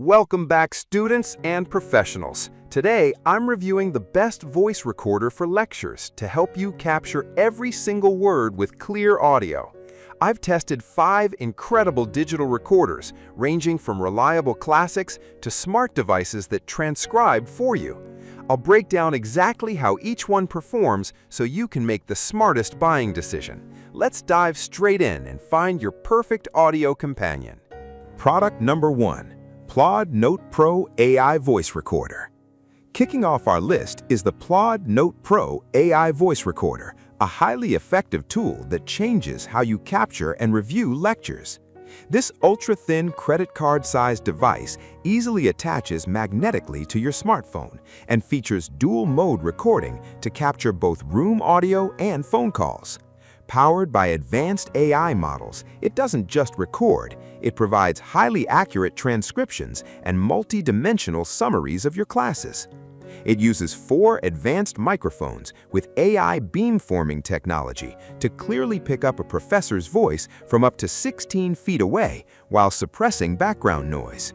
Welcome back, students and professionals. Today, I'm reviewing the best voice recorder for lectures to help you capture every single word with clear audio. I've tested 5 incredible digital recorders, ranging from reliable classics to smart devices that transcribe for you. I'll break down exactly how each one performs so you can make the smartest buying decision. Let's dive straight in and find your perfect audio companion. Product number 1. Plaud Note Pro AI Voice Recorder. Kicking off our list is the Plaud Note Pro AI Voice Recorder, a highly effective tool that changes how you capture and review lectures. This ultra-thin credit card-sized device easily attaches magnetically to your smartphone and features dual-mode recording to capture both room audio and phone calls. Powered by advanced AI models, it doesn't just record, it provides highly accurate transcriptions and multi-dimensional summaries of your classes. It uses 4 advanced microphones with AI beamforming technology to clearly pick up a professor's voice from up to 16 feet away while suppressing background noise.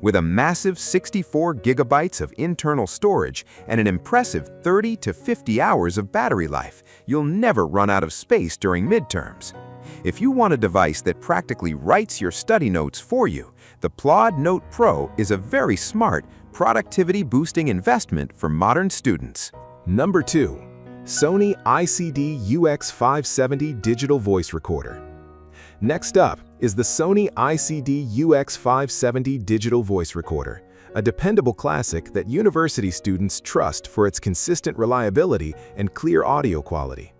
With a massive 64 gigabytes of internal storage and an impressive 30 to 50 hours of battery life, you'll never run out of space during midterms. If you want a device that practically writes your study notes for you, the Plaud Note Pro is a very smart, productivity-boosting investment for modern students. Number 2. Sony ICD UX570 Digital Voice Recorder. Next up is the Sony ICD UX570 Digital Voice Recorder, a dependable classic that university students trust for its consistent reliability and clear audio quality.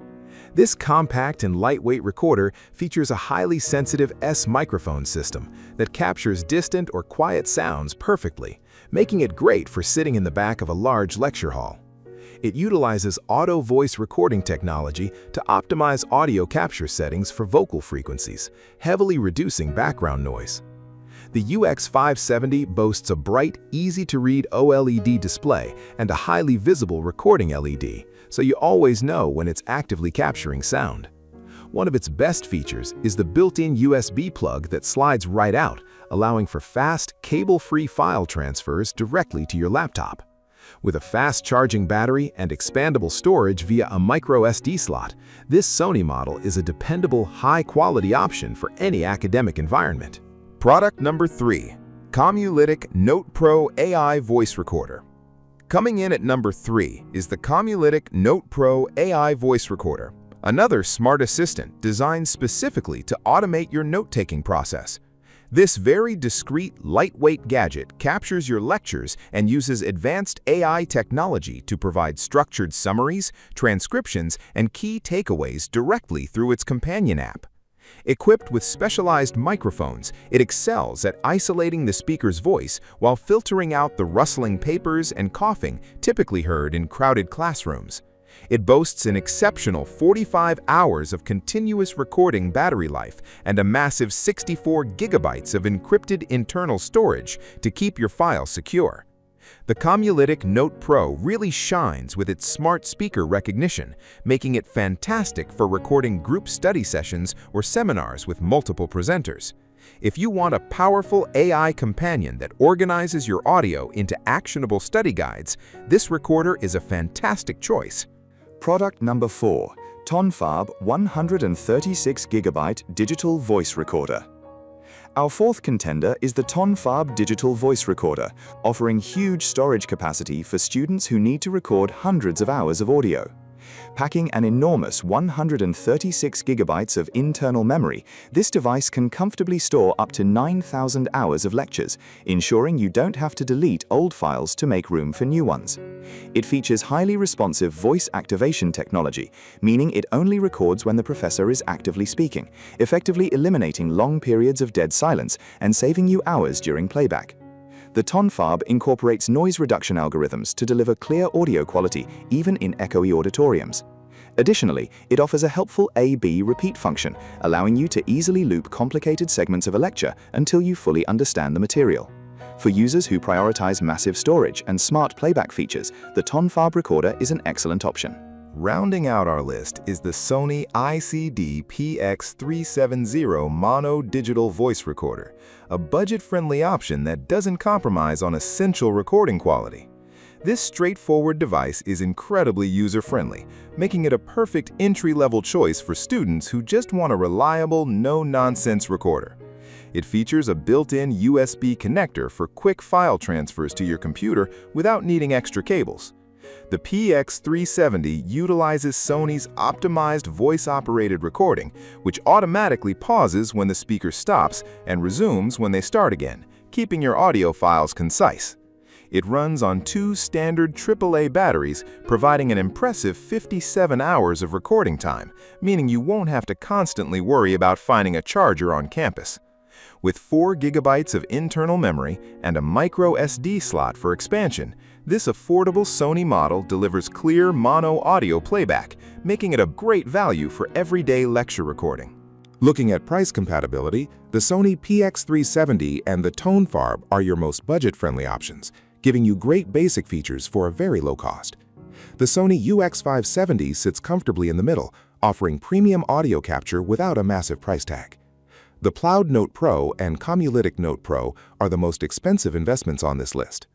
This compact and lightweight recorder features a highly sensitive S microphone system that captures distant or quiet sounds perfectly, making it great for sitting in the back of a large lecture hall. It utilizes auto voice recording technology to optimize audio capture settings for vocal frequencies, heavily reducing background noise. The UX570 boasts a bright, easy-to-read OLED display and a highly visible recording LED, so you always know when it's actively capturing sound. One of its best features is the built-in USB plug that slides right out, allowing for fast, cable-free file transfers directly to your laptop. With a fast-charging battery and expandable storage via a micro SD slot, this Sony model is a dependable, high-quality option for any academic environment. Product number 3. Comulytic Note Pro AI Voice Recorder. Coming in at number 3 is the Comulytic Note Pro AI Voice Recorder, another smart assistant designed specifically to automate your note-taking process. This very discreet, lightweight gadget captures your lectures and uses advanced AI technology to provide structured summaries, transcriptions, and key takeaways directly through its companion app. Equipped with specialized microphones, it excels at isolating the speaker's voice while filtering out the rustling papers and coughing typically heard in crowded classrooms. It boasts an exceptional 45 hours of continuous recording battery life and a massive 64 gigabytes of encrypted internal storage to keep your files secure. The Comulytic Note Pro really shines with its smart speaker recognition, making it fantastic for recording group study sessions or seminars with multiple presenters. If you want a powerful AI companion that organizes your audio into actionable study guides, this recorder is a fantastic choice. Product number 4. Tonfarb 136GB Digital Voice Recorder. Our 4th contender is the Tonfarb Digital Voice Recorder, offering huge storage capacity for students who need to record hundreds of hours of audio. Packing an enormous 136 gigabytes of internal memory, this device can comfortably store up to 9,000 hours of lectures, ensuring you don't have to delete old files to make room for new ones. It features highly responsive voice activation technology, meaning it only records when the professor is actively speaking, effectively eliminating long periods of dead silence and saving you hours during playback. The Tonfarb incorporates noise reduction algorithms to deliver clear audio quality even in echoey auditoriums. Additionally, it offers a helpful A/B repeat function, allowing you to easily loop complicated segments of a lecture until you fully understand the material. For users who prioritize massive storage and smart playback features, the Tonfarb recorder is an excellent option. Rounding out our list is the Sony ICD-PX370 Mono Digital Voice Recorder, a budget-friendly option that doesn't compromise on essential recording quality. This straightforward device is incredibly user-friendly, making it a perfect entry-level choice for students who just want a reliable, no-nonsense recorder. It features a built-in USB connector for quick file transfers to your computer without needing extra cables. The PX370 utilizes Sony's optimized voice-operated recording, which automatically pauses when the speaker stops and resumes when they start again, keeping your audio files concise. It runs on 2 standard AAA batteries, providing an impressive 57 hours of recording time, meaning you won't have to constantly worry about finding a charger on campus. With 4 GB of internal memory and a micro SD slot for expansion, this affordable Sony model delivers clear mono audio playback, making it a great value for everyday lecture recording. Looking at price compatibility, the Sony PX370 and the Tonfarb are your most budget-friendly options, giving you great basic features for a very low cost. The Sony UX570 sits comfortably in the middle, offering premium audio capture without a massive price tag. The Plaud Note Pro and Comulytic Note Pro are the most expensive investments on this list.